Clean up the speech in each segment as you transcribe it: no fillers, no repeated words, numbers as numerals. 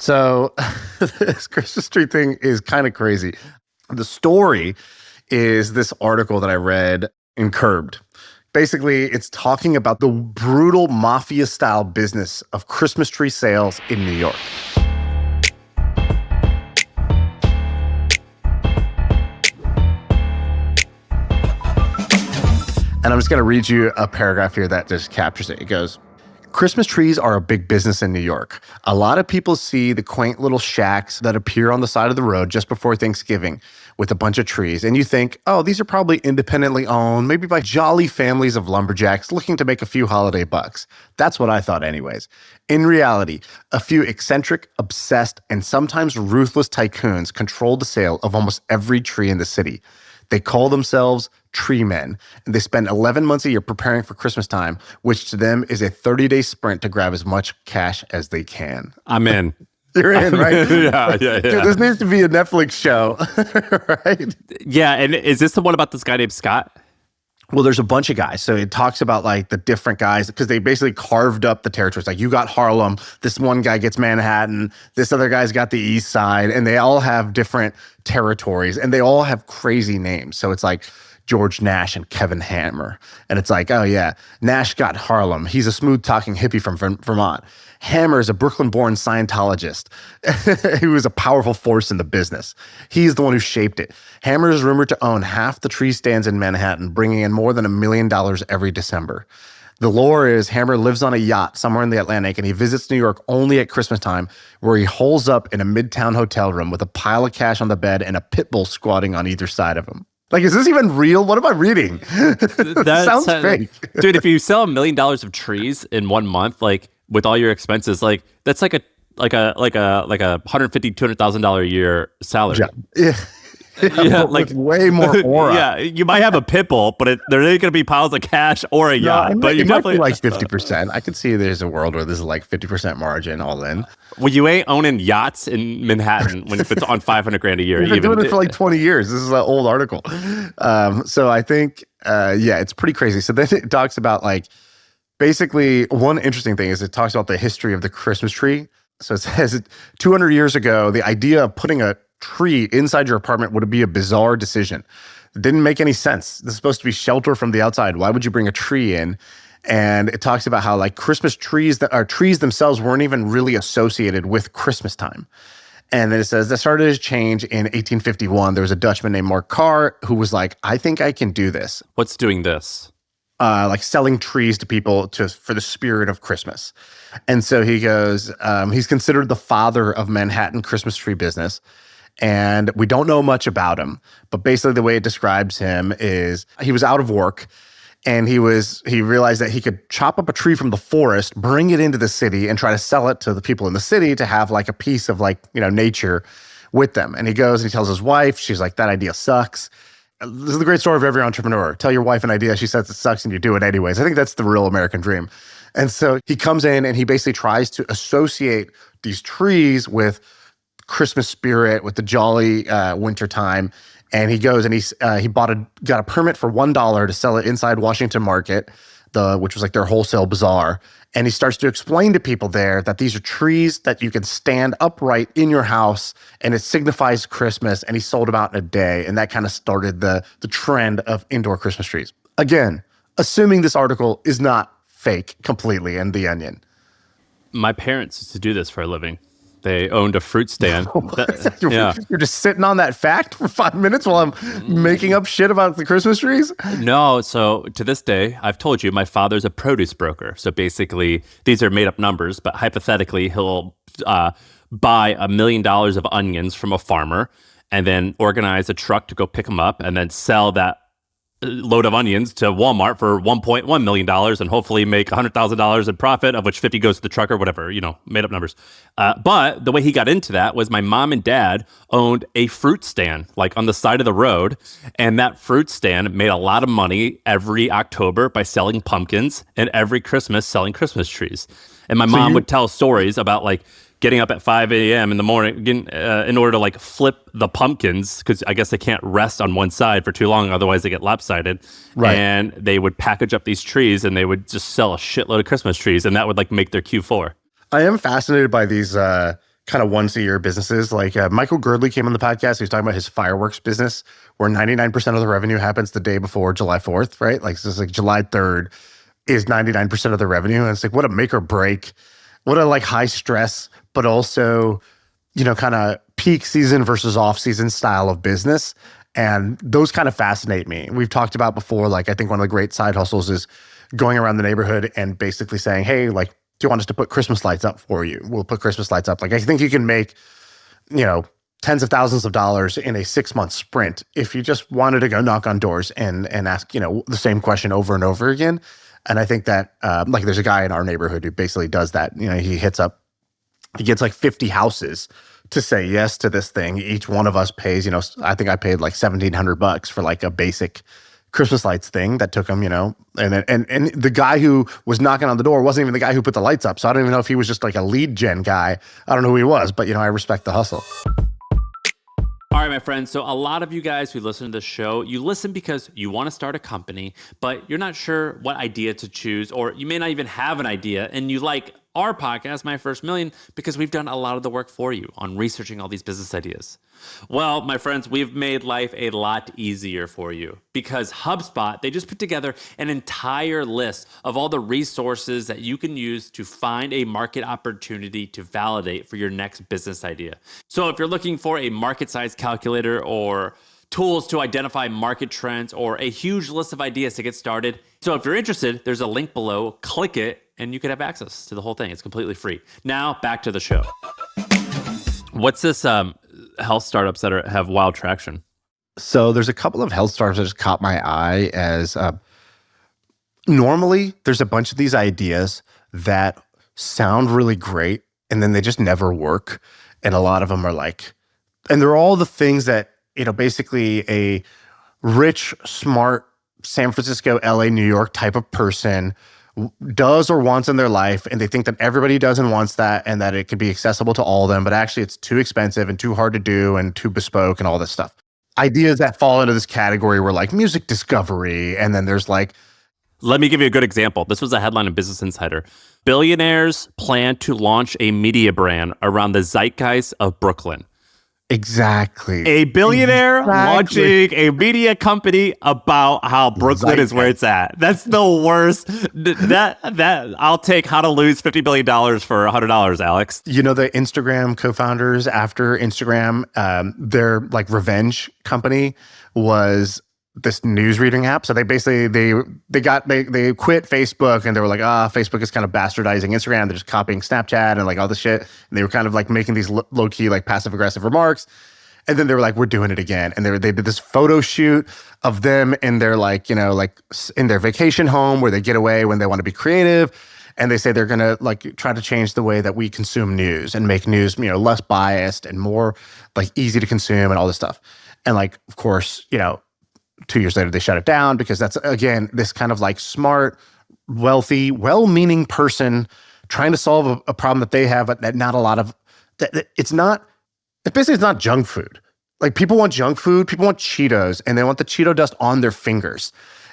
So this Christmas tree thing is kind of crazy. The story is this article that I read in Curbed. Basically, it's talking about the brutal mafia-style business of Christmas tree sales in New York. And I'm just going to read you a paragraph here that just captures it. It goes, Christmas trees are a big business in New York. A lot of people see the quaint little shacks that appear on the side of the road just before Thanksgiving with a bunch of trees. And you think, oh, these are probably independently owned, maybe by jolly families of lumberjacks looking to make a few holiday bucks. That's what I thought anyways. In reality, a few eccentric, obsessed, and sometimes ruthless tycoons control the sale of almost every tree in the city. They call themselves tree men, and they spend 11 months a year preparing for Christmas time, which to them is a 30-day sprint to grab as much cash as they can. I'm in. You're in, right? Yeah. Dude, this needs to be a Netflix show, right? Yeah, and is this the one about this guy named Scott? Well, there's a bunch of guys. So it talks about like the different guys because they basically carved up the territories. Like you got Harlem, this one guy gets Manhattan, this other guy's got the East Side, and they all have different territories and they all have crazy names. So it's like George Nash and Kevin Hammer. And it's like, oh yeah, Nash got Harlem. He's a smooth talking hippie from Vermont. Hammer is a Brooklyn-born Scientologist who is a powerful force in the business. He's the one who shaped it. Hammer is rumored to own half the tree stands in Manhattan, bringing in more than $1 million every December. The lore is Hammer lives on a yacht somewhere in the Atlantic, and he visits New York only at Christmas time, where he holes up in a midtown hotel room with a pile of cash on the bed and a pit bull squatting on either side of him. Like, is this even real? What am I reading? That sounds fake. Dude, if you sell $1 million of trees in 1 month, like with all your expenses, like that's like a $150,000-$200,000 a year salary. Yeah. Yeah, like way more aura. Yeah, you might have a pit bull, but there ain't going to be piles of cash or a yacht. But you definitely might be like 50%. I could see there's a world where this is like 50% margin all in. Well, you ain't owning yachts in Manhattan when it's on $500,000 a year. You've been doing it for like 20 years. This is an old article. So I think, it's pretty crazy. So then it talks about like, basically one interesting thing is it talks about the history of the Christmas tree. So it says 200 years ago, the idea of putting a tree inside your apartment would be a bizarre decision. It didn't make any sense. This is supposed to be shelter from the outside. Why would you bring a tree in? And it talks about how like Christmas trees trees themselves weren't even really associated with Christmas time. And then it says that started to change in 1851. There was a Dutchman named Mark Carr who was like, I think I can do this. What's doing this? Like selling trees to people for the spirit of Christmas. And so he goes, he's considered the father of Manhattan Christmas tree business. And we don't know much about him, but basically the way it describes him is he was out of work and he realized that he could chop up a tree from the forest, bring it into the city and try to sell it to the people in the city to have like a piece of like, nature with them. And he goes and he tells his wife, she's like, that idea sucks. This is the great story of every entrepreneur. Tell your wife an idea, she says it sucks and you do it anyways. I think that's the real American dream. And so he comes in and he basically tries to associate these trees with Christmas spirit, with the jolly winter time. And he goes and he got a permit for $1 to sell it inside Washington Market, which was like their wholesale bazaar. And he starts to explain to people there that these are trees that you can stand upright in your house and it signifies Christmas. And he sold them out in a day. And that kind of started the trend of indoor Christmas trees. Again, assuming this article is not fake completely in The Onion. My parents used to do this for a living. They owned a fruit stand. You're just sitting on that fact for 5 minutes while I'm making up shit about the Christmas trees? No. So to this day, I've told you, my father's a produce broker. So basically, these are made up numbers, but hypothetically, he'll buy $1 million of onions from a farmer and then organize a truck to go pick them up and then sell that load of onions to Walmart for $1.1 million and hopefully make $100,000 in profit, of which 50 goes to the truck or whatever, made up numbers. But the way he got into that was my mom and dad owned a fruit stand like on the side of the road. And that fruit stand made a lot of money every October by selling pumpkins and every Christmas selling Christmas trees. And my mom would tell stories about like getting up at 5 a.m. in the morning in order to like flip the pumpkins, because I guess they can't rest on one side for too long, otherwise they get lopsided. Right. And they would package up these trees and they would just sell a shitload of Christmas trees, and that would like make their Q4. I am fascinated by these kind of once a year businesses. Like Michael Girdley came on the podcast. He was talking about his fireworks business, where 99% of the revenue happens the day before July 4th, right? Like, so it's like July 3rd is 99% of the revenue. And it's like, what a make or break, what a like high stress, but also, kind of peak season versus off season style of business. And those kind of fascinate me. We've talked about before, like, I think one of the great side hustles is going around the neighborhood and basically saying, hey, like, do you want us to put Christmas lights up for you? We'll put Christmas lights up. Like, I think you can make, tens of thousands of dollars in a 6-month sprint if you just wanted to go knock on doors and ask, the same question over and over again. And I think that, like, there's a guy in our neighborhood who basically does that. He gets like 50 houses to say yes to this thing. Each one of us pays, I think I paid like $1,700 for like a basic Christmas lights thing that took him, and the guy who was knocking on the door wasn't even the guy who put the lights up. So I don't even know if he was just like a lead gen guy. I don't know who he was, but I respect the hustle. All right, my friends. So a lot of you guys who listen to this show, you listen because you want to start a company, but you're not sure what idea to choose, or you may not even have an idea, and you like our podcast, My First Million, because we've done a lot of the work for you on researching all these business ideas. Well, my friends, we've made life a lot easier for you because HubSpot, they just put together an entire list of all the resources that you can use to find a market opportunity to validate for your next business idea. So if you're looking for a market size calculator or tools to identify market trends or a huge list of ideas to get started. So if you're interested, there's a link below, click it, and you can have access to the whole thing. It's completely free. Now back to the show. What's this health startups that have wild traction? So there's a couple of health startups that just caught my eye as normally there's a bunch of these ideas that sound really great and then they just never work. And a lot of them are like, and they're all the things that, basically a rich, smart San Francisco, LA, New York type of person does or wants in their life, and they think that everybody does and wants that, and that it can be accessible to all of them, but actually it's too expensive and too hard to do and too bespoke and all this stuff. Ideas that fall into this category were like music discovery, and then there's like... Let me give you a good example. This was a headline in Business Insider. Billionaires plan to launch a media brand around the zeitgeist of Brooklyn. Exactly. A billionaire launching a media company about how Brooklyn is where it's at. That's the worst. That I'll take how to lose $50 billion for $100, Alex. The Instagram co-founders after Instagram, their like revenge company was this news reading app. So they basically they quit Facebook and they were like, Facebook is kind of bastardizing Instagram. They're just copying Snapchat and like all this shit. And they were kind of like making these low key like passive aggressive remarks. And then they were like, we're doing it again. And they did this photo shoot of them in their like, like in their vacation home where they get away when they want to be creative. And they say they're going to like try to change the way that we consume news and make news, less biased and more like easy to consume and all this stuff. And like, of course, 2 years later, they shut it down because that's, again, this kind of like smart, wealthy, well-meaning person trying to solve a problem that they have, but that not a lot of, it's basically not junk food. Like people want junk food, people want Cheetos, and they want the Cheeto dust on their fingers.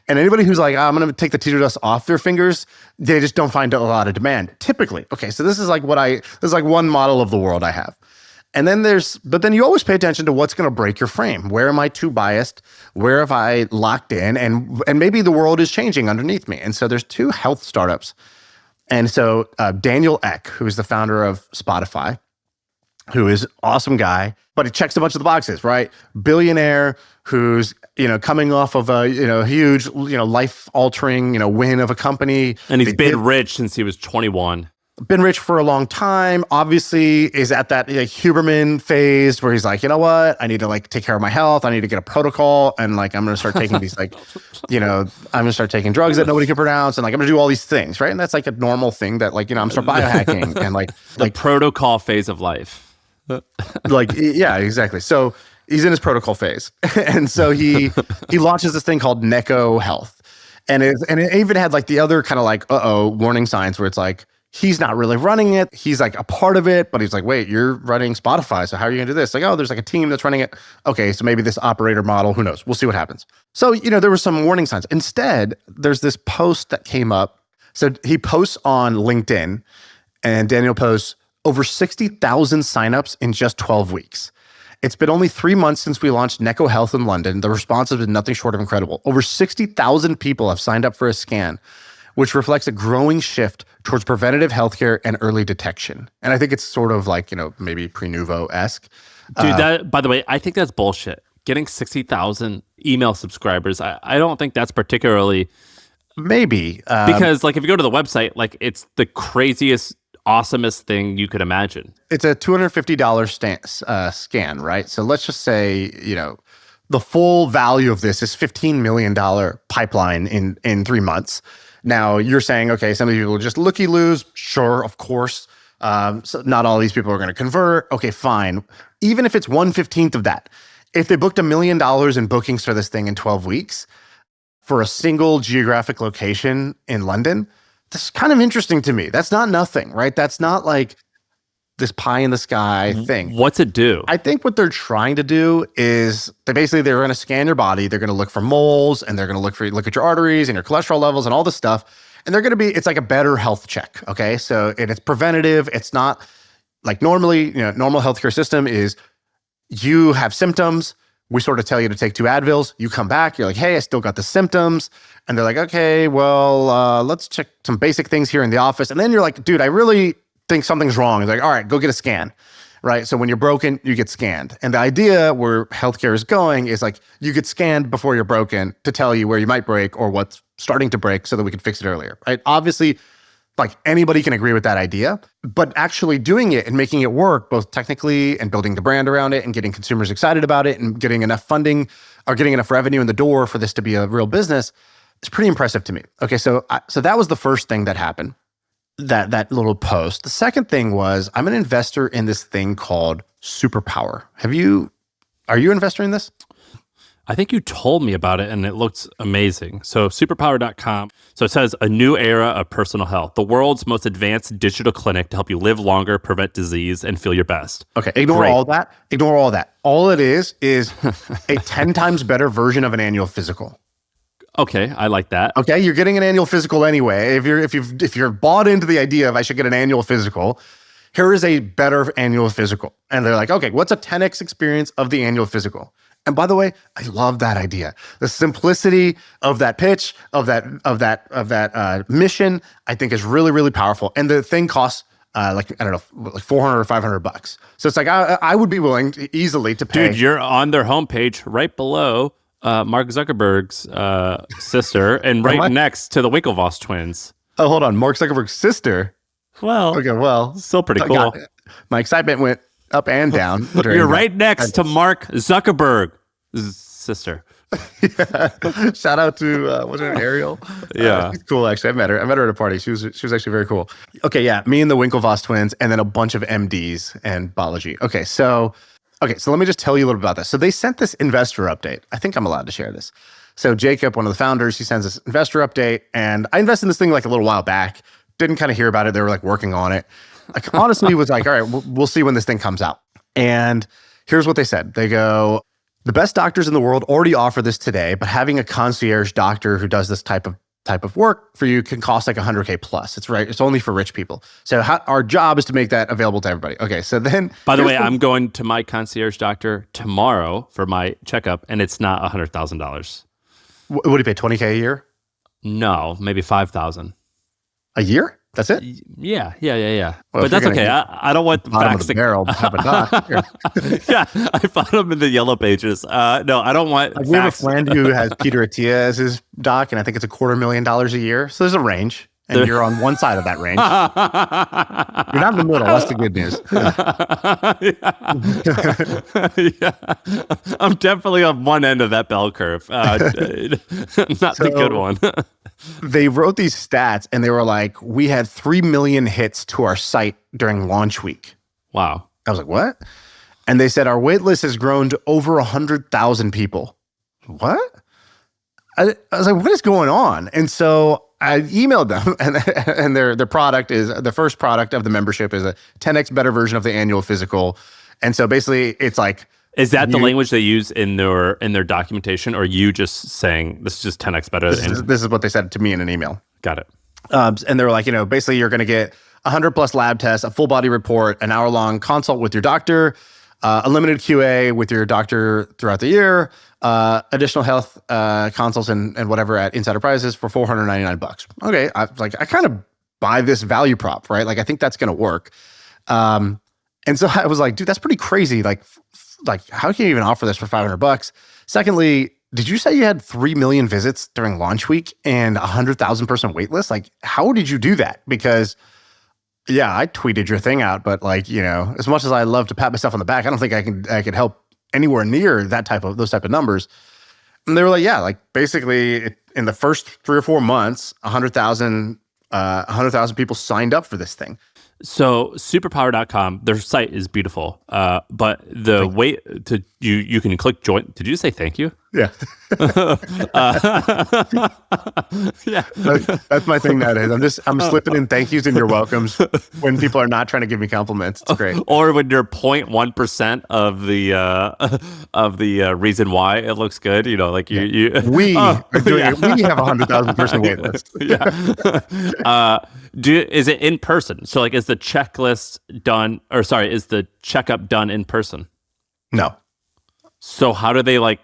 And anybody who's like, I'm going to take the Cheeto dust off their fingers, they just don't find a lot of demand, typically. Okay, so this is like one model of the world I have. And then but then you always pay attention to what's going to break your frame. Where am I too biased? Where have I locked in? And maybe the world is changing underneath me. And so there's 2 health startups. And so Daniel Ek, who's the founder of Spotify, who is an awesome guy, but he checks a bunch of the boxes, right? Billionaire who's, coming off of a, huge, life-altering, win of a company. And he's been rich since he was 21. Been rich for a long time, obviously is at that Huberman phase where he's like, you know what? I need to like take care of my health. I need to get a protocol. And like, I'm going to start taking these like, I'm going to start taking drugs that nobody can pronounce. And like, I'm going to do all these things. Right. And that's like a normal thing that like, I'm start biohacking and like the protocol phase of life. Like, yeah, exactly. So he's in his protocol phase. And so he launches this thing called Neko Health. And it even had like the other kind of like, warning signs where it's like, he's not really running it. He's like a part of it, but he's like, wait, you're running Spotify. So how are you going to do this? Like, there's like a team that's running it. Okay, so maybe this operator model, who knows? We'll see what happens. So, there were some warning signs. Instead, there's this post that came up. So he posts on LinkedIn and Daniel posts, Over 60,000 signups in just 12 weeks. It's been only 3 months since we launched Neko Health in London. The response has been nothing short of incredible. Over 60,000 people have signed up for a scan, which reflects a growing shift towards preventative healthcare and early detection. And I think it's sort of like, maybe Prenuvo-esque. Dude, that, by the way, I think that's bullshit. Getting 60,000 email subscribers, I don't think that's particularly... Maybe. Because if you go to the website, it's the craziest, awesomest thing you could imagine. It's a $250 scan, right? So let's just say, the full value of this is $15 million pipeline in 3 months. Now you're saying, okay, some of you will just looky-loos. Sure, of course. So not all these people are going to convert. Okay, fine. Even if it's 1/15 of that, if they booked $1 million in bookings for this thing in 12 weeks for a single geographic location in London, that's kind of interesting to me. That's not nothing, right? That's not like this pie in the sky thing. What's it do? I think what they're trying to do is they're going to scan your body. They're going to look for moles, and they're going to look at your arteries and your cholesterol levels and all this stuff. And it's like a better health check. Okay. So it's preventative. It's not like normally, normal healthcare system is you have symptoms. We sort of tell you to take 2 Advils. You come back, you're like, hey, I still got the symptoms. And they're like, okay, well, let's check some basic things here in the office. And then you're like, dude, I really think something's wrong. It's like, all right, go get a scan, right? So when you're broken, you get scanned. And the idea where healthcare is going is like, you get scanned before you're broken to tell you where you might break or what's starting to break so that we can fix it earlier, right? Obviously, anybody can agree with that idea, but actually doing it and making it work, both technically and building the brand around it and getting consumers excited about it and getting enough funding or getting enough revenue in the door for this to be a real business, is pretty impressive to me. Okay, so that was the first thing that happened, that little post. The second thing was, I'm an investor in this thing called Superpower. Are you an investor in this? I think you told me about it and it looks amazing. So superpower.com. So it says a new era of personal health, the world's most advanced digital clinic to help you live longer, prevent disease, and feel your best. Okay, ignore all that. Ignore all that. All it is a 10 times better version of an annual physical. Okay, I like that. Okay, you're getting an annual physical anyway. If you're bought into the idea of I should get an annual physical, here is a better annual physical. And they're like, okay, what's a 10x experience of the annual physical? And by the way, I love that idea. The simplicity of that pitch, of that mission, I think is really, really powerful. And the thing costs like $400 or $500. So it's like I would be willing easily to pay. Dude, you're on their homepage right below Mark Zuckerberg's sister, and right next to the Winklevoss twins. Oh, hold on, Mark Zuckerberg's sister. Well, okay, well, still pretty cool. My excitement went up and down. You're right next to Mark Zuckerberg's sister. Yeah. Shout out to what's her name, Ariel? Yeah, she's cool. Actually, I met her at a party. She was actually very cool. Okay, yeah, me and the Winklevoss twins, and then a bunch of MDs and biology. Okay, so let me just tell you a little bit about this. So they sent this investor update. I think I'm allowed to share this. So Jacob, one of the founders, he sends this investor update, and I invested in this thing like a little while back. Didn't kind of hear about it. They were like working on it. Like honestly, was like, all right, we'll see when this thing comes out. And here's what they said. They go, the best doctors in the world already offer this today, but having a concierge doctor who does this type of work for you can cost like $100K plus. It's right. It's only for rich people. So our job is to make that available to everybody. Okay. So then, by the way, I'm going to my concierge doctor tomorrow for my checkup, and it's not $100,000. What do you pay? $20K a year? No, maybe $5,000 a year. That's it? Yeah. Well, but that's okay. I don't want the facts to barrel. Yeah, I found them in the yellow pages. No, I don't want. We have a friend who has Peter Attia as his doc, and I think it's $250,000 a year. So there's a range, and you're on one side of that range. You're not in the middle. That's the good news. Yeah. I'm definitely on one end of that bell curve. Not the good one. They wrote these stats and they were like, we had 3 million hits to our site during launch week. Wow. I was like, what? And they said, our wait list has grown to over 100,000 people. What? I was like, what is going on? And so I emailed them and their product is, the first product of the membership is a 10x better version of the annual physical. And so basically it's like, is that the language they use in their documentation, or you just saying this is just 10x better? This is what they said to me in an email. Got it. And they were like, basically you're going to get 100 plus lab tests, a full body report, an hour-long consult with your doctor, a limited QA with your doctor throughout the year, additional health consults and whatever at insider prices for $499. Okay, I kind of buy this value prop, right? Like I think that's going to work. And so I was like, dude, that's pretty crazy. Like how can you even offer this for $500? Secondly, did you say you had 3 million visits during launch week and 100,000 person wait list? Like, how did you do that? Because yeah, I tweeted your thing out, but like, you know, as much as I love to pat myself on the back, I don't think I could help anywhere near those type of numbers. And they were like, yeah, like basically in the first 3 or 4 months, 100,000 people signed up for this thing. So superpower.com, their site is beautiful. But the way to you can click join. Did you say thank you? Yeah. Yeah. That's my thing nowadays. I'm slipping in thank yous and your welcomes when people are not trying to give me compliments. It's great. Or when you're 0.1% of the reason why it looks good, you know, like we are doing it. We have 100,000 person wait list. Yeah. Is it in person? So like, is the checklist done, or sorry, is the checkup done in person? No. So how do they like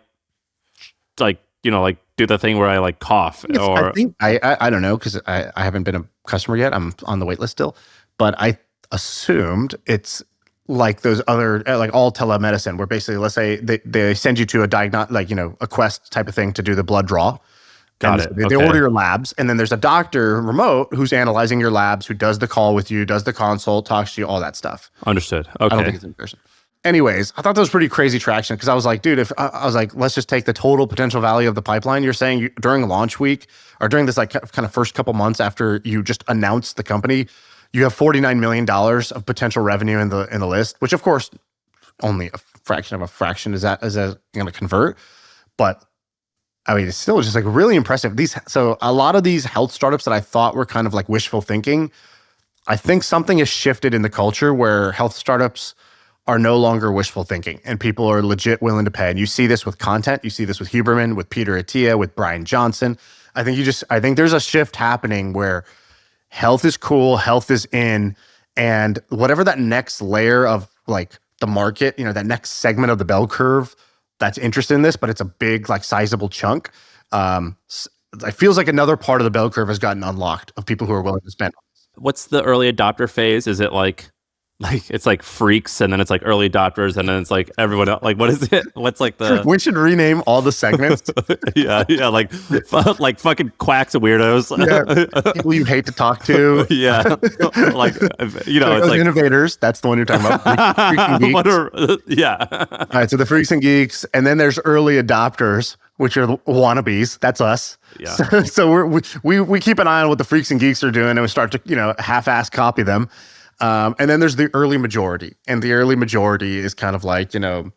do the thing where I like cough? Or I think I don't know, because I haven't been a customer yet. I'm on the wait list still, but I assumed it's like those other like all telemedicine, where basically, let's say they send you to a Quest type of thing to do the blood draw. Got it. They order your labs, and then there's a doctor remote who's analyzing your labs, who does the call with you, does the consult, talks to you, all that stuff. Understood. Okay. I don't think it's in person. Anyways, I thought that was pretty crazy traction, because I was like, dude, if I was like, let's just take the total potential value of the pipeline. You're saying during launch week, or during this like kind of first couple months after you just announced the company, you have $49 million of potential revenue in the list, which of course only a fraction of a fraction is that going to convert. But I mean, it's still just like really impressive. So a lot of these health startups that I thought were kind of like wishful thinking, I think something has shifted in the culture where health startups are no longer wishful thinking, and people are legit willing to pay. And you see this with content. You see this with Huberman, with Peter Attia, with Brian Johnson. I think there's a shift happening where health is cool, health is in, and whatever that next layer of like the market, you know, that next segment of the bell curve that's interested in this, but it's a big, like sizable chunk. It feels like another part of the bell curve has gotten unlocked of people who are willing to spend. What's the early adopter phase? Is it like it's like freaks, and then it's like early adopters, and then it's like everyone else? Like, what is it? What's like the? We should rename all the segments. yeah, like fucking quacks and weirdos. Yeah, people you hate to talk to. Yeah, like you know, it's like innovators. That's the one you're talking about. Freaks and geeks. Yeah. All right, so the freaks and geeks, and then there's early adopters, which are the wannabes. That's us. Yeah. So we keep an eye on what the freaks and geeks are doing, and we start to half-ass copy them. And then there's the early majority, and the early majority is kind of like, the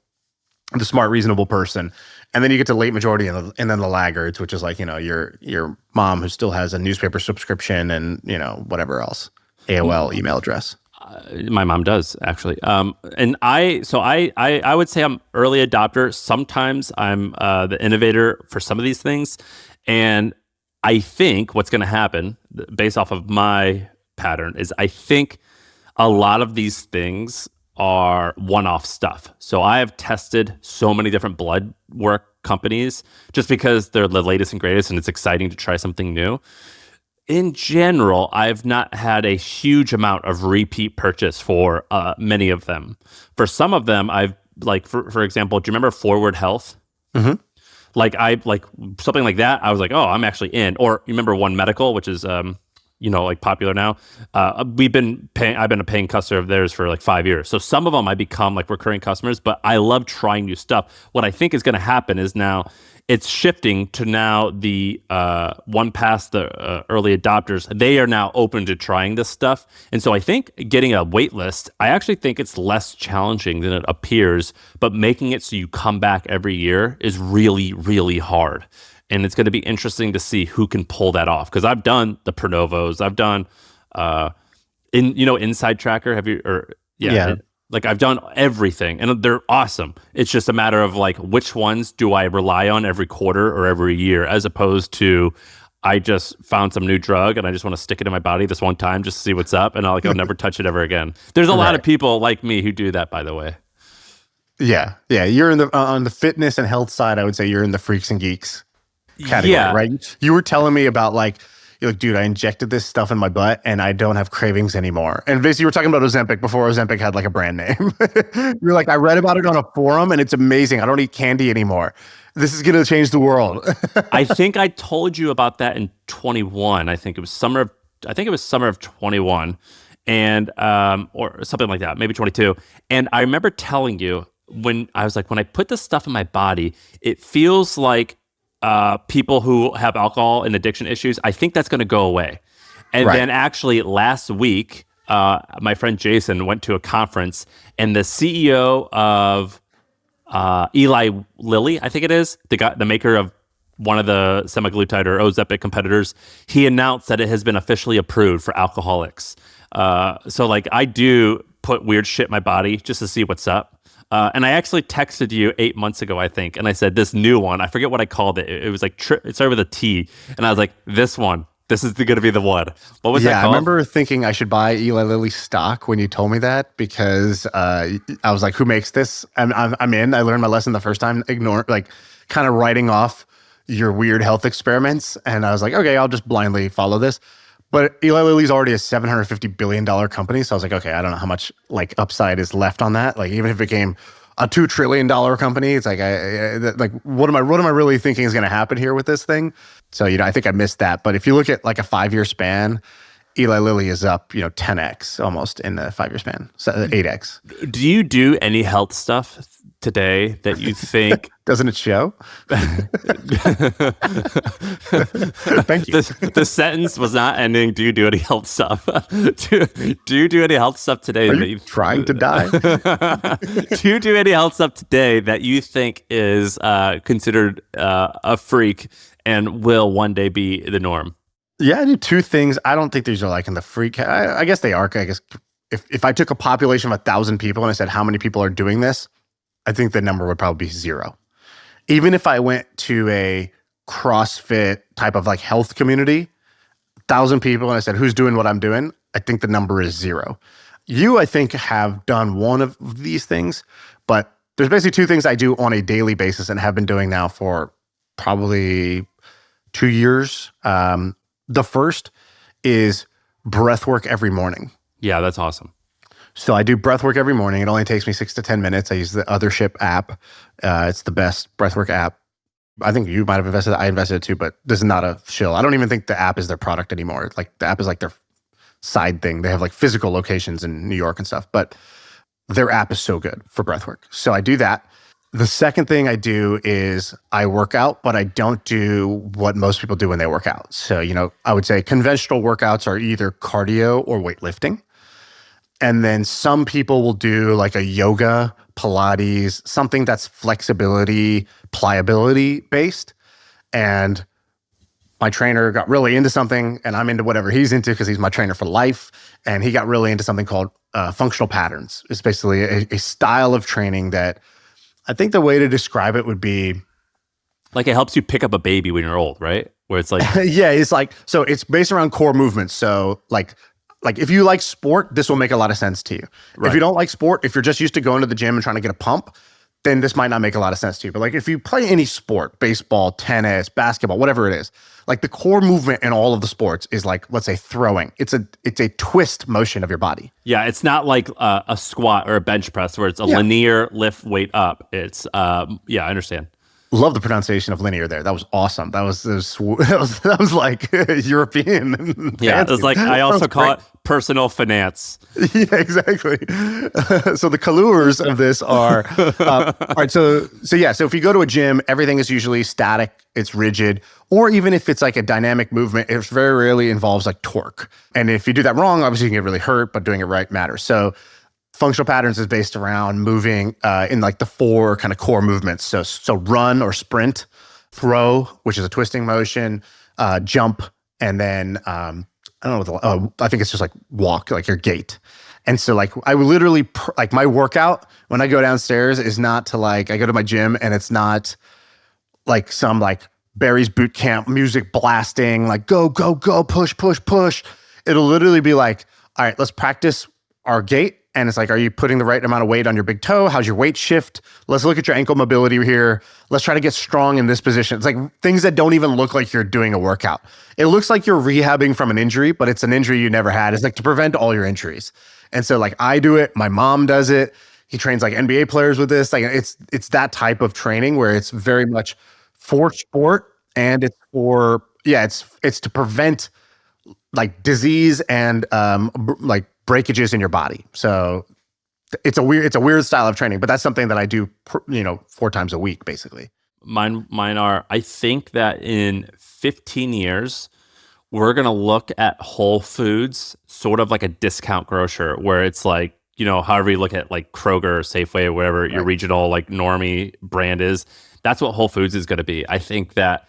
smart, reasonable person. And then you get to late majority and then the laggards, which is like, your mom who still has a newspaper subscription and, whatever else, AOL email address. My mom does, actually. And I would say I'm early adopter. Sometimes I'm the innovator for some of these things. And I think what's going to happen based off of my pattern is I think a lot of these things are one-off stuff. So I have tested so many different blood work companies just because they're the latest and greatest and it's exciting to try something new. In general, I've not had a huge amount of repeat purchase for many of them. For some of them, I've for example, do you remember Forward Health? Mm-hmm. Like something like that. I was like, oh, I'm actually in. Or you remember One Medical, which is like popular now. I've been a paying customer of theirs for like 5 years. So some of them I become like recurring customers, but I love trying new stuff. What I think is going to happen is now it's shifting to now the one past the early adopters. They are now open to trying this stuff. And so I think getting a wait list, I actually think it's less challenging than it appears, but making it so you come back every year is really, really hard. And it's going to be interesting to see who can pull that off. Because I've done the Pronovos, I've done, Inside Tracker. Have you? Yeah. I've done everything, and they're awesome. It's just a matter of like which ones do I rely on every quarter or every year, as opposed to I just found some new drug and I just want to stick it in my body this one time just to see what's up, and I'll never touch it ever again. There's a lot of Right. people like me who do that, by the way. Yeah. Yeah. You're in the on the fitness and health side, I would say you're in the freaks and geeks category, Yeah. right? You were telling me about like, you're like, dude, I injected this stuff in my butt and I don't have cravings anymore. And basically, you were talking about Ozempic before Ozempic had like a brand name. You're like, I read about it on a forum and it's amazing. I don't eat candy anymore. This is going to change the world. I think I told you about that in 21. I think it was summer of 21, and or something like that, maybe 22. And I remember telling you when I was like, when I put this stuff in my body, it feels like people who have alcohol and addiction issues. I think that's going to go away. And Right. then actually last week, my friend Jason went to a conference, and the CEO of Eli Lilly, I think it is, the maker of one of the semaglutide or Ozempic competitors, he announced that it has been officially approved for alcoholics. So like I do put weird shit in my body just to see what's up. And I actually texted you 8 months ago, I think, and I said this new one. I forget what I called it. It was like it started with a T, and I was like, this one. This is going to be the one. What was that Yeah, I called? remember thinking I should buy Eli Lilly stock when you told me that because I was like, "Who makes this?" I'm in. I learned my lesson the first time. Ignore like kind of writing off your weird health experiments, and I was like, "Okay, I'll just blindly follow this." But Eli Lilly's already a $750 billion company, so I was like, "Okay, I don't know how much like upside is left on that. Like even if it became a $2 trillion company, it's like like what am I really thinking is going to happen here with this thing?" So, I think I missed that. But if you look at like a 5-year span, Eli Lilly is up, 10x almost in the 5-year span, so 8x. Do you do any health stuff today that you think Doesn't it show? Thank you. the sentence was not ending? Do you do any health stuff? do you do any health stuff today? Are that you trying to die? Do you do any health stuff today that you think is considered a freak and will one day be the norm? Yeah, I do 2 things. I don't think these are like in the freak. I guess they are. I guess if I took a population of 1,000 people and I said how many people are doing this, I think the number would probably be 0. Even if I went to a CrossFit type of like health community, 1,000 people, and I said, who's doing what I'm doing? I think the number is 0. You, I think, have done one of these things, but there's basically 2 things I do on a daily basis and have been doing now for probably 2 years. The first is breath work every morning. Yeah, that's awesome. So I do breath work every morning. It only takes me 6 to 10 minutes. I use the Othership app. It's the best breathwork app. I think you might have invested. I invested too, but this is not a shill. I don't even think the app is their product anymore. Like the app is like their side thing. They have like physical locations in New York and stuff, but their app is so good for breathwork. So I do that. The second thing I do is I work out, but I don't do what most people do when they work out. So, I would say conventional workouts are either cardio or weightlifting. And then some people will do like a yoga, Pilates, something that's flexibility, pliability based. And my trainer got really into something, and I'm into whatever he's into because he's my trainer for life. And he got really into something called functional patterns. It's basically a style of training that I think the way to describe it would be like it helps you pick up a baby when you're old, right? Where it's like, yeah, it's like, so it's based around core movements. So like if you like sport, this will make a lot of sense to you. Right. If you don't like sport, if you're just used to going to the gym and trying to get a pump, then this might not make a lot of sense to you. But like if you play any sport, baseball, tennis, basketball, whatever it is, like the core movement in all of the sports is like, let's say throwing. It's a twist motion of your body. yeah, it's not like a squat or a bench press where it's a linear lift weight up. It's, yeah, I understand. Love the pronunciation of linear there. That was awesome. That was like European. Yeah, fancy. it's like I also That was call great. it personal finance. Yeah, exactly. So the colors of this are, all right. So if you go to a gym, everything is usually static, it's rigid, or even if it's like a dynamic movement, it very rarely involves like torque. And if you do that wrong, obviously you can get really hurt, but doing it right matters. So functional patterns is based around moving in like the 4 kind of core movements. So run or sprint, throw, which is a twisting motion, jump, and then I don't know. I think it's just like walk, like your gait. And so like I would literally like my workout when I go downstairs is not to like I go to my gym and it's not like some like Barry's boot camp music blasting, like go, go, go, push, push, push. It'll literally be like, all right, let's practice our gait. And it's like, are you putting the right amount of weight on your big toe? How's your weight shift? Let's look at your ankle mobility here. Let's try to get strong in this position. It's like things that don't even look like you're doing a workout. It looks like you're rehabbing from an injury, but it's an injury you never had. It's like to prevent all your injuries. And so like I do it, my mom does it. He trains like NBA players with this. Like it's that type of training where it's very much for sport, and it's for, it's to prevent like disease and like breakages in your body. So it's a weird style of training, but that's something that I do, 4 times a week, basically. Mine are, I think that in 15 years, we're going to look at Whole Foods sort of like a discount grocer, where it's like, however you look at like Kroger or Safeway or whatever your regional like normie brand is, that's what Whole Foods is going to be. I think that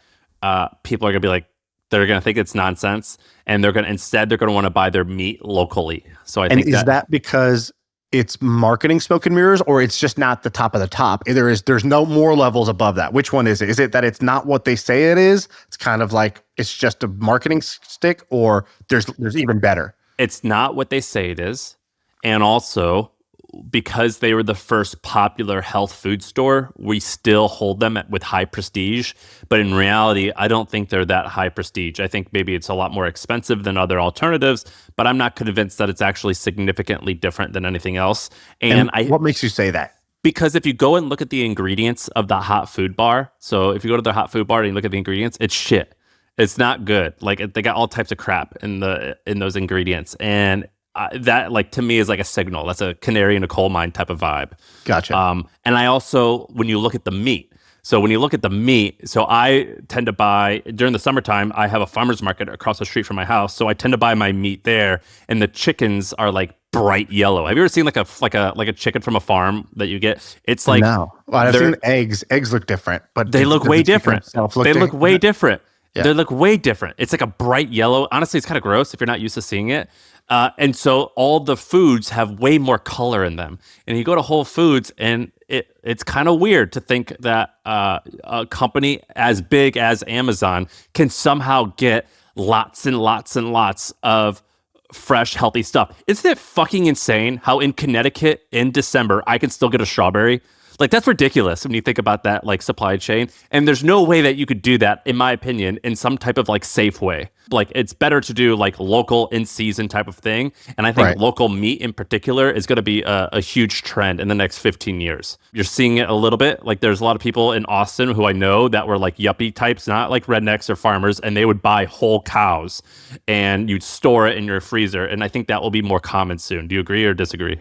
people are going to be like, they're going to think it's nonsense, and they're going to want to buy their meat locally. So I think is that because it's marketing smoke and mirrors, or it's just not the top of the top? There's no more levels above that. Which one is it? Is it that it's not what they say it is? It's kind of like it's just a marketing stick, or there's even better. It's not what they say it is, and also because they were the first popular health food store, we still hold them with high prestige. But in reality, I don't think they're that high prestige. I think maybe it's a lot more expensive than other alternatives, but I'm not convinced that it's actually significantly different than anything else. And what makes you say that? Because if you go and look at the ingredients of the hot food bar, so if you go to their hot food bar and you look at the ingredients, it's shit. It's not good. Like they got all types of crap in those ingredients. And that, like, to me is like a signal. That's a canary in a coal mine type of vibe. Gotcha. And I also, when you look at the meat, so I tend to buy, during the summertime, I have a farmer's market across the street from my house. So I tend to buy my meat there, and the chickens are like bright yellow. Have you ever seen like a chicken from a farm that you get? It's like, no. Well, I've seen eggs. Eggs look different, but they look way different. They look way different. Yeah. They look way different. It's like a bright yellow. Honestly, it's kind of gross if you're not used to seeing it. And so all the foods have way more color in them. And you go to Whole Foods, and it's kind of weird to think that a company as big as Amazon can somehow get lots and lots and lots of fresh, healthy stuff. Isn't it fucking insane how in Connecticut in December, I can still get a strawberry? Like, that's ridiculous when you think about that, like, supply chain. And there's no way that you could do that, in my opinion, in some type of, like, safe way. Like, it's better to do, like, local in-season type of thing. And I think local meat in particular is going to be a huge trend in the next 15 years. You're seeing it a little bit. Like, there's a lot of people in Austin who I know that were, like, yuppie types, not like rednecks or farmers, and they would buy whole cows, and you'd store it in your freezer. And I think that will be more common soon. Do you agree or disagree?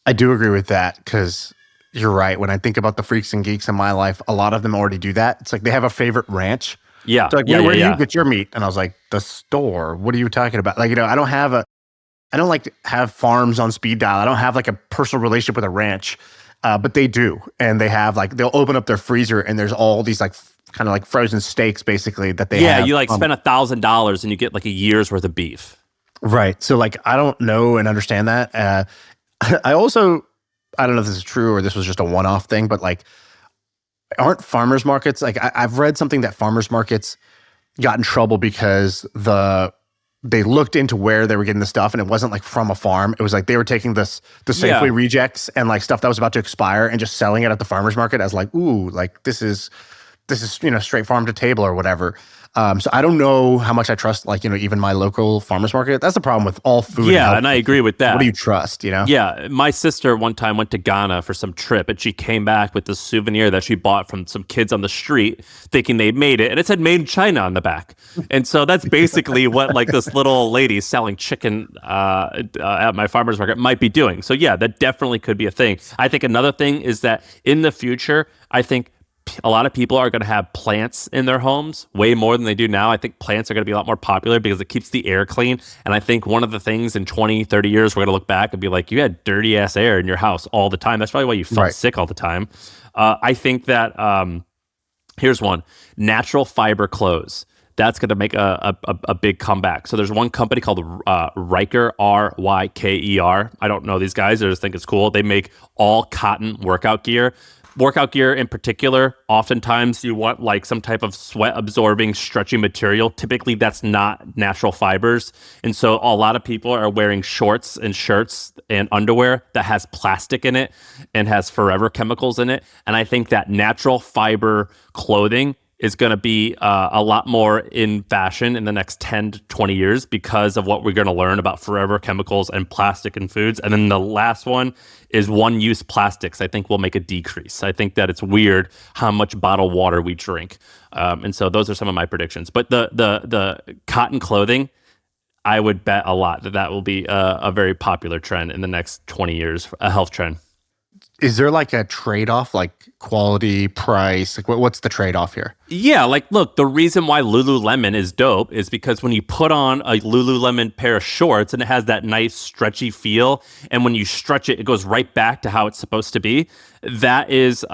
I do agree with that, because you're right. When I think about the freaks and geeks in my life, a lot of them already do that. It's like they have a favorite ranch. Yeah. It's like, where do you get your meat? And I was like, the store. What are you talking about? Like, I don't like to have farms on speed dial. I don't have like a personal relationship with a ranch, but they do. And they have like, they'll open up their freezer and there's all these like kind of like frozen steaks basically that they have. Yeah, you like spend $1,000 and you get like a year's worth of beef. Right. So like, I don't know and understand that. I don't know if this is true or this was just a one-off thing, but like, aren't farmers markets, like I've read something that farmers markets got in trouble because they looked into where they were getting the stuff, and it wasn't like from a farm. It was like they were taking the Safeway rejects and like stuff that was about to expire and just selling it at the farmers market as like, ooh, like this is straight farm to table or whatever. So I don't know how much I trust, like, even my local farmers market. That's the problem with all food. Yeah, and I agree with that. What do you trust, Yeah, my sister one time went to Ghana for some trip, and she came back with this souvenir that she bought from some kids on the street thinking they made it, and it said made in China on the back. And so that's basically what like this little lady selling chicken at my farmer's market might be doing. So yeah, that definitely could be a thing. I think another thing is that in the future, I think a lot of people are going to have plants in their homes way more than they do now. I think plants are going to be a lot more popular because it keeps the air clean. And I think one of the things in 20, 30 years, we're going to look back and be like, you had dirty ass air in your house all the time. That's probably why you felt sick all the time. I think that, here's one, natural fiber clothes. That's going to make a big comeback. So there's one company called Ryker, Ryker. I don't know these guys. I just think it's cool. They make all cotton workout gear. workout gear in particular, oftentimes you want like some type of sweat absorbing, stretchy material. Typically, that's not natural fibers. And so a lot of people are wearing shorts and shirts and underwear that has plastic in it and has forever chemicals in it. And I think that natural fiber clothing is going to be a lot more in fashion in the next 10 to 20 years because of what we're going to learn about forever chemicals and plastic in foods. And then the last one is one-use plastics. I think will make a decrease. I think that it's weird how much bottled water we drink. And so those are some of my predictions. But the cotton clothing, I would bet a lot that will be a very popular trend in the next 20 years, a health trend. Is there like a trade-off, like quality, price? Like what's the trade-off here? Yeah, like look, the reason why Lululemon is dope is because when you put on a Lululemon pair of shorts and it has that nice stretchy feel, and when you stretch it, it goes right back to how it's supposed to be. That is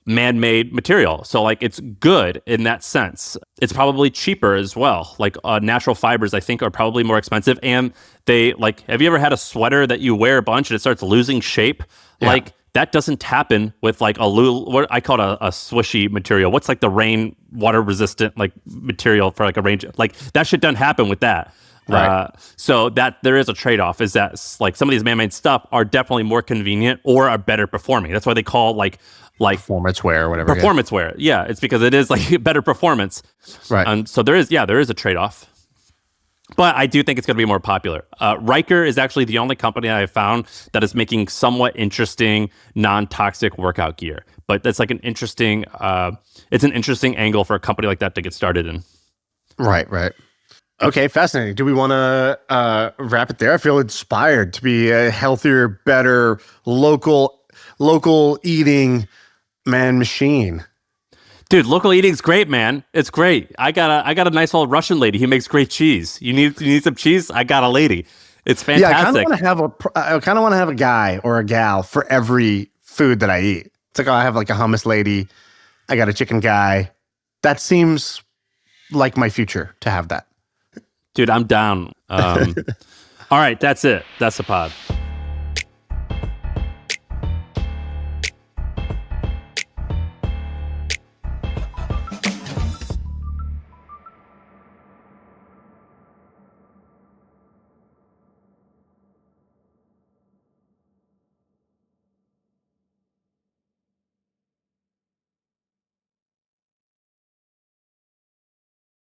man-made material. So like it's good in that sense. It's probably cheaper as well. Like natural fibers, I think, are probably more expensive. And they like, have you ever had a sweater that you wear a bunch and it starts losing shape? Yeah. Like that doesn't happen with like what I call it a swishy material. What's like the rain water resistant like material for like a range? Like that shit doesn't happen with that. Right. So that there is a trade-off is that like some of these man-made stuff are definitely more convenient or are better performing. That's why they call like performance wear or whatever. Performance wear. Yeah, it's because it is like better performance. Right. And so there is a trade-off. But I do think it's going to be more popular. Riker is actually the only company I have found that is making somewhat interesting non-toxic workout gear. But that's like it's an interesting angle for a company like that to get started in. Right. Okay, fascinating. Do we want to wrap it there? I feel inspired to be a healthier, better, local eating man machine. Dude, local eating's great, man. It's great. I got a nice old Russian lady who makes great cheese. You need some cheese? I got a lady. It's fantastic. Yeah, I kind of want to have a guy or a gal for every food that I eat. It's like I have like a hummus lady. I got a chicken guy. That seems like my future to have that. Dude, I'm down. All right, that's it. That's the pod.